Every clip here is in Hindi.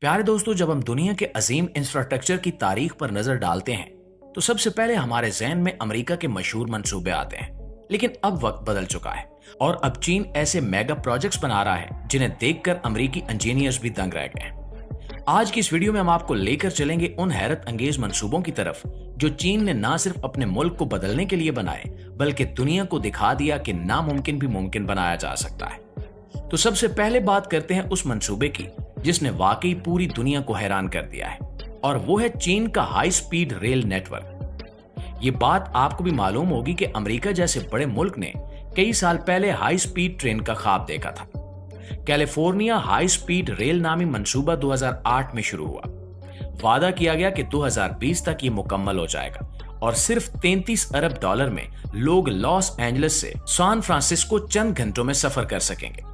प्यारे दोस्तों, जब हम दुनिया के अजीम इंफ्रास्ट्रक्चर की तारीख पर नजर डालते हैं तो सबसे पहले हमारे जहन में अमेरिका के मशहूर मंसूबे आते हैं। लेकिन अब वक्त बदल चुका है और अब चीन ऐसे मेगा प्रोजेक्ट्स बना रहा है जिन्हें देखकर अमेरिकी इंजीनियर्स भी दंग रह गए। आज की इस वीडियो में हम आपको लेकर चलेंगे उन हैरत अंगेज मंसूबों की तरफ जो चीन ने न सिर्फ अपने मुल्क को बदलने के लिए बनाए बल्कि दुनिया को दिखा दिया कि नामुमकिन भी मुमकिन बनाया जा सकता है। तो सबसे पहले बात करते हैं उस मंसूबे की जिसने वाकई पूरी दुनिया को हैरान कर दिया है, और वो है चीन का हाई स्पीड रेल नेटवर्क। ये बात आपको भी मालूम होगी कि अमेरिका जैसे बड़े मुल्क ने कई साल पहले हाई स्पीड ट्रेन का ख्वाब देखा था। कैलिफोर्निया हाई स्पीड रेल नामी मंसूबा 2008 में शुरू हुआ। वादा किया गया कि 2020 तक ये मुकम्मल हो जाएगा और सिर्फ 33 अरब डॉलर में लोग लॉस एंजलिस से सैन फ्रांसिस्को चंद घंटों में सफर कर सकेंगे।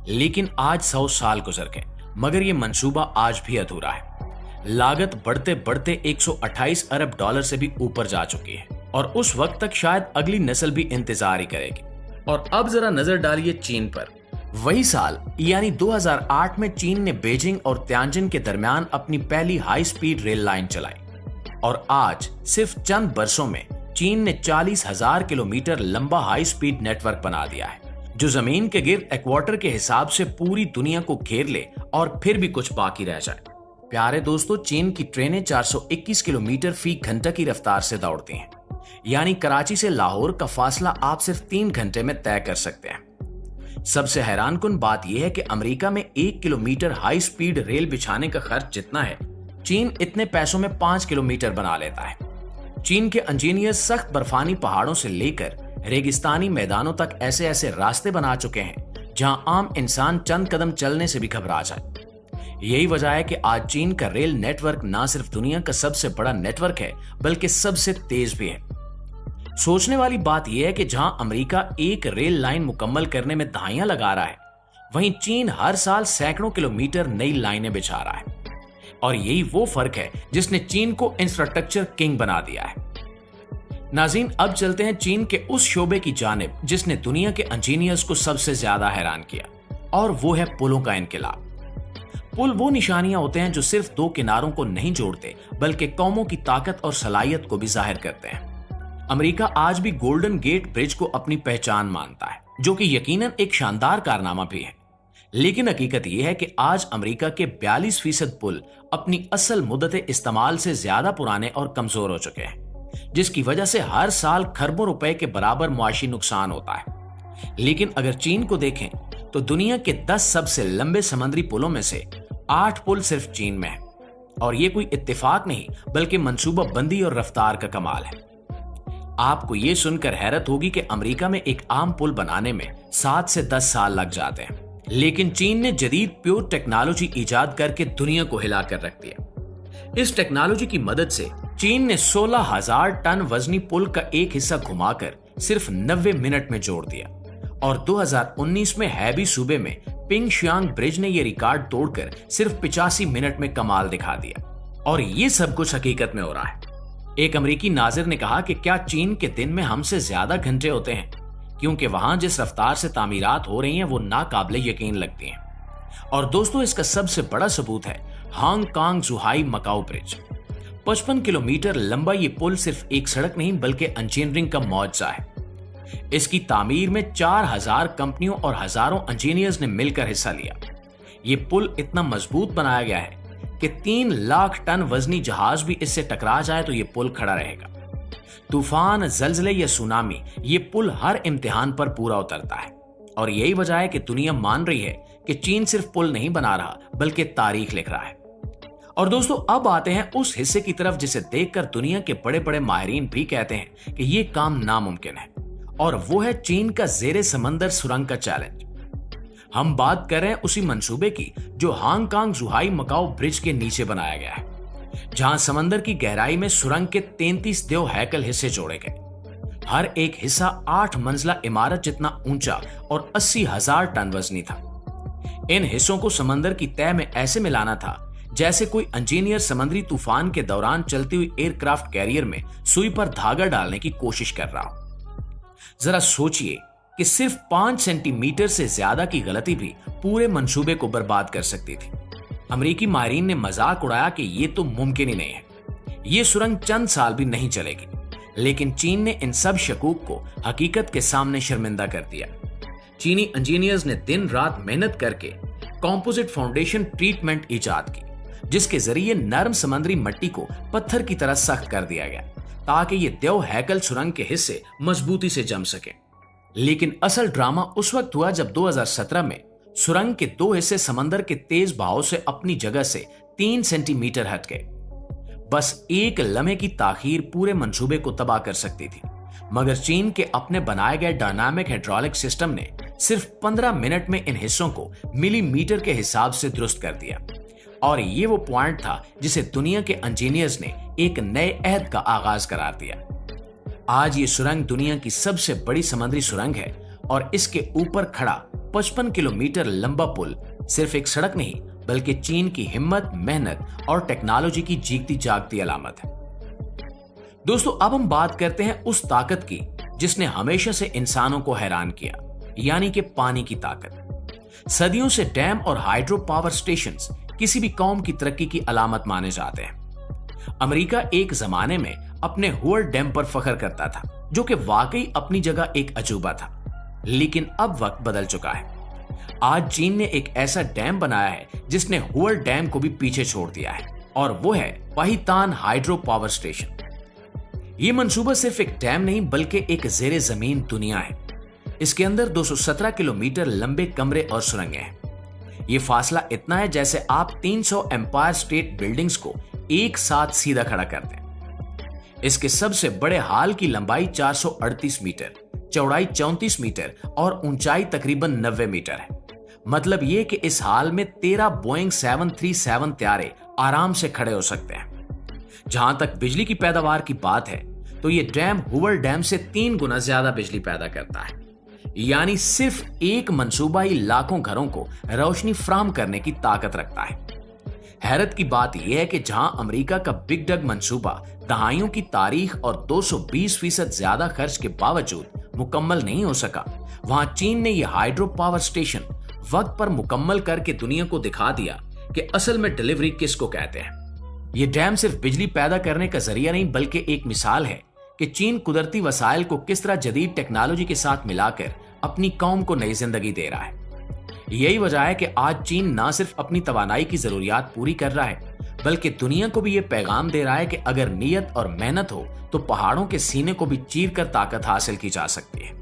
लेकिन आज 100 साल गुजर गए मगर ये मंसूबा आज भी अधूरा है। लागत बढ़ते बढ़ते 128 अरब डॉलर से भी ऊपर जा चुकी है और उस वक्त तक शायद अगली नस्ल भी इंतजार ही करेगी। और अब जरा नजर डालिए चीन पर। वही साल यानी 2008 में चीन ने बीजिंग और तियानजिन के दरमियान अपनी पहली हाई स्पीड रेल लाइन चलाई और आज सिर्फ चंद बरसों में चीन ने 40,000 किलोमीटर लंबा हाई स्पीड नेटवर्क बना दिया है जो जमीन के गिर्द इक्वेटर के हिसाब से पूरी दुनिया को घेर ले और फिर भी कुछ बाकी रह जाए। प्यारे दोस्तों, चीन की ट्रेनें 421 किलोमीटर फी घंटा की रफ्तार से दौड़ती हैं, यानी कराची से लाहौर का फासला आप सिर्फ 3 घंटे में तय कर सकते हैं। सबसे हैरानकुन बात यह है कि अमेरिका में 1 किलोमीटर हाई स्पीड रेल बिछाने का खर्च जितना है, चीन इतने पैसों में 5 किलोमीटर बना लेता है। चीन के इंजीनियर सख्त बर्फानी पहाड़ों से लेकर रेगिस्तानी मैदानों तक ऐसे ऐसे रास्ते बना चुके हैं जहां आम इंसान चंद कदम चलने से भी घबरा जाए। यही वजह है कि आज चीन का रेल नेटवर्क न सिर्फ दुनिया का सबसे बड़ा नेटवर्क है बल्कि सबसे तेज भी है। सोचने वाली बात यह है कि जहां अमेरिका एक रेल लाइन मुकम्मल करने में दहाइयां लगा रहा है, वहीं चीन हर साल सैकड़ों किलोमीटर नई लाइनें बिछा रहा है। और यही वो फर्क है जिसने चीन को इंफ्रास्ट्रक्चर किंग बना दिया है। नाज़रीन, अब चलते हैं चीन के उस शोबे की जानिब जिसने दुनिया के इंजीनियर्स को सबसे ज्यादा हैरान किया, और वो है पुलों का इनकलाब। पुल वो निशानियां होते हैं जो सिर्फ दो किनारों को नहीं जोड़ते बल्कि कौमों की ताकत और सलाहियत को भी जाहिर करते हैं। अमेरिका आज भी गोल्डन गेट ब्रिज को अपनी पहचान मानता है, जो कि यकीनन एक शानदार कारनामा भी है। लेकिन हकीकत यह है कि आज अमेरिका के 42% पुल अपनी असल मुद्दत इस्तेमाल से ज्यादा पुराने और कमजोर हो चुके हैं, जिसकी वजह से हर साल खरबों रुपए के बराबर मुआशी नुकसान होता है। लेकिन अगर चीन को देखें तो दुनिया के 10 सबसे लंबे समुद्री पुलों में से 8 पुल सिर्फ चीन में है, और ये कोई इत्तेफाक नहीं बल्कि मंसूबा बंदी और रफ्तार का कमाल है। आपको ये सुनकर हैरत होगी कि अमेरिका में एक आम पुल बनाने में 7 से 10 साल लग जाते हैं, लेकिन चीन ने जदीद प्योर टेक्नोलॉजी इजाद करके दुनिया को हिला कर रख दिया। इस टेक्नोलॉजी की मदद से चीन ने 16,000 टन वजनी पुल का एक हिस्सा घुमाकर सिर्फ 90 मिनट में जोड़ दिया, और 2019 में हैबी सूबे में पिंगशियांग ब्रिज ने यह रिकॉर्ड तोड़कर सिर्फ 85 मिनट में कमाल दिखा दिया। और ये सब कुछ हकीकत में हो रहा है। एक अमेरिकी नाजिर ने कहा कि क्या चीन के दिन में हमसे ज्यादा घंटे होते हैं, क्योंकि वहां जिस रफ्तार से तामीरात हो रही हैं वो नाकाबिले यकीन लगती हैं। और दोस्तों, इसका सबसे बड़ा सबूत है हांगकांग जुहाई मकाऊ ब्रिज। 55 किलोमीटर लंबा ये पुल सिर्फ एक सड़क नहीं बल्कि इंजीनियरिंग का मौजज़ा है। इसकी तामीर में 4,000 कंपनियों और हजारों इंजीनियर्स ने मिलकर हिस्सा लिया। ये पुल इतना मजबूत बनाया गया है कि 3 लाख टन वजनी जहाज भी इससे टकरा जाए तो ये पुल खड़ा रहेगा। तूफान, जलजले या सुनामी, ये पुल हर इम्तिहान पर पूरा उतरता है। और यही वजह है कि दुनिया मान रही है कि चीन सिर्फ पुल नहीं बना रहा बल्कि तारीख लिख रहा है। और दोस्तों, अब आते हैं उस हिस्से की तरफ जिसे देखकर दुनिया के बड़े बड़े माहिरीन भी कहते हैं कि यह काम नामुमकिन है, और वो है चीन का जेरे समंदर सुरंग का चैलेंज। हम बात कर रहे हैं उसी मंसूबे की जो हांगकांग जुहाई मकाऊ ब्रिज के नीचे बनाया गया है, जहां समंदर की गहराई में सुरंग के 33 देव हैकल हिस्से जोड़े गए। हर एक हिस्सा 8 मंजिला इमारत जितना ऊंचा और 80,000 टन वजनी था। इन हिस्सों को समंदर की तह में ऐसे मिलाना था जैसे कोई इंजीनियर समुद्री तूफान के दौरान चलती हुई एयरक्राफ्ट कैरियर में सुई पर धागा डालने की कोशिश कर रहा हो। जरा सोचिए कि सिर्फ 5 सेंटीमीटर से ज्यादा की गलती भी पूरे मंसूबे को बर्बाद कर सकती थी। अमेरिकी माहिरीन ने मजाक उड़ाया कि ये तो मुमकिन ही नहीं है, ये सुरंग चंद साल भी नहीं चलेगी। लेकिन चीन ने इन सब शकूक को हकीकत के सामने शर्मिंदा कर दिया। चीनी इंजीनियर्स ने दिन रात मेहनत करके कंपोजिट फाउंडेशन ट्रीटमेंट इजाद की, जिसके जरिए नरम समुद्री मिट्टी को पत्थर की तरह सख्त कर दिया गया ताकि ये देव हैकल सुरंग के हिस्से मजबूती से जम सके। लेकिन असल ड्रामा उस वक्त हुआ जब 2017 में सुरंग के 2 हिस्से समंदर के तेज बहाव से अपनी जगह से 3 सेंटीमीटर हट गए। बस एक लम्हे की ताखीर पूरे मंसूबे को तबाह कर सकती थी, मगर चीन के अपने बनाए गए डायनामिक हाइड्रोलिक सिस्टम ने सिर्फ 15 मिनट में इन हिस्सों को मिलीमीटर के हिसाब से दुरुस्त कर दिया। और ये वो पॉइंट था जिसे दुनिया के इंजीनियर्स ने एक नए अहद का आगाज करार दिया। आज ये सुरंग दुनिया की सबसे बड़ी समुद्री सुरंग है और इसके ऊपर खड़ा 55 किलोमीटर लंबा पुल सिर्फ एक सड़क नहीं बल्कि चीन की हिम्मत, मेहनत और टेक्नोलॉजी की जीती जागती अलामत है। दोस्तों, अब हम बात करते हैं उस ताकत की जिसने हमेशा से इंसानों को हैरान किया, यानी कि पानी की ताकत। सदियों से डैम और हाइड्रो पावर स्टेशंस किसी भी कौम की तरक्की की अलामत माने जाते हैं। अमेरिका एक जमाने में अपने हुअर डैम पर फख्र करता था, जो कि वाकई अपनी जगह एक अजूबा था। लेकिन अब वक्त बदल चुका है। आज चीन ने एक ऐसा डैम बनाया है जिसने हुअर डैम को भी पीछे छोड़ दिया है, और वो है पाहितान हाइड्रो पावर स्टेशन। ये मंसूबा सिर्फ एक डैम नहीं बल्कि एक जेरे जमीन दुनिया है। इसके अंदर 217 किलोमीटर लंबे कमरे और सुरंगें हैं। ये फासला इतना है जैसे आप 300 एम्पायर स्टेट बिल्डिंग्स को एक साथ सीधा खड़ा कर दें। इसके सबसे बड़े हाल की लंबाई 438 मीटर, चौड़ाई 34 मीटर और ऊंचाई तकरीबन 90 मीटर है। मतलब ये कि इस हाल में 13 बोइंग 737 त्यारे आराम से खड़े हो सकते हैं। जहां तक बिजली की पैदावार की बात है तो ये डैम हुअर डैम से 3 गुना ज्यादा बिजली पैदा करता है। यानी सिर्फ एक मंसूबा ही लाखों घरों को रोशनी फराहम करने की ताकत रखता है। हैरत की बात यह है कि जहां अमेरिका का बिग डग मंसूबा दहाइयों की तारीख और 220% ज्यादा खर्च के बावजूद मुकम्मल नहीं हो सका, वहां चीन ने यह हाइड्रो पावर स्टेशन वक्त पर मुकम्मल करके दुनिया को दिखा दिया कि असल में डिलीवरी किसको कहते हैं। यह डैम सिर्फ बिजली पैदा करने का जरिया नहीं बल्कि एक मिसाल है कि चीन कुदरती वसाइल को किस तरह जदीद टेक्नोलॉजी के साथ मिलाकर अपनी कौम को नई जिंदगी दे रहा है। यही वजह है कि आज चीन न सिर्फ अपनी तवानाई की जरूरियात पूरी कर रहा है बल्कि दुनिया को भी यह पैगाम दे रहा है कि अगर नीयत और मेहनत हो तो पहाड़ों के सीने को भी चीर कर ताकत हासिल की जा सकती है।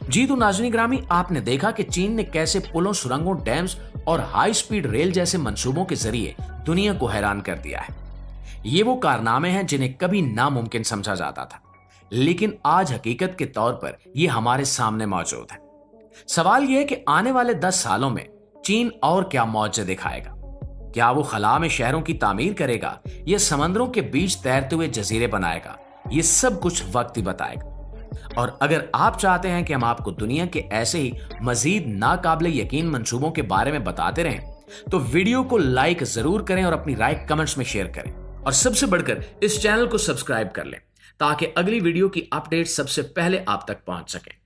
जी तो नाज़रीन ग्रामी, आपने देखा कि चीन ने कैसे पुलों, सुरंगों, डैम्स और हाई स्पीड रेल जैसे मंसूबों के जरिए दुनिया को हैरान कर दिया है। ये वो कारनामे हैं जिन्हें कभी नामुमकिन समझा जाता था, लेकिन आज हकीकत के तौर पर यह हमारे सामने मौजूद है। सवाल यह है कि आने वाले 10 सालों में चीन और क्या मौजे दिखाएगा। क्या वो खला में शहरों की तामीर करेगा या समंदरों के बीच तैरते हुए जजीरे बनाएगा? ये सब कुछ वक्त ही बताएगा। और अगर आप चाहते हैं कि हम आपको दुनिया के ऐसे ही मजीद नाकाबिले यकीन मंसूबों के बारे में बताते रहें तो वीडियो को लाइक जरूर करें और अपनी राय कमेंट्स में शेयर करें, और सबसे बढ़कर इस चैनल को सब्सक्राइब कर लें ताकि अगली वीडियो की अपडेट सबसे पहले आप तक पहुंच सके।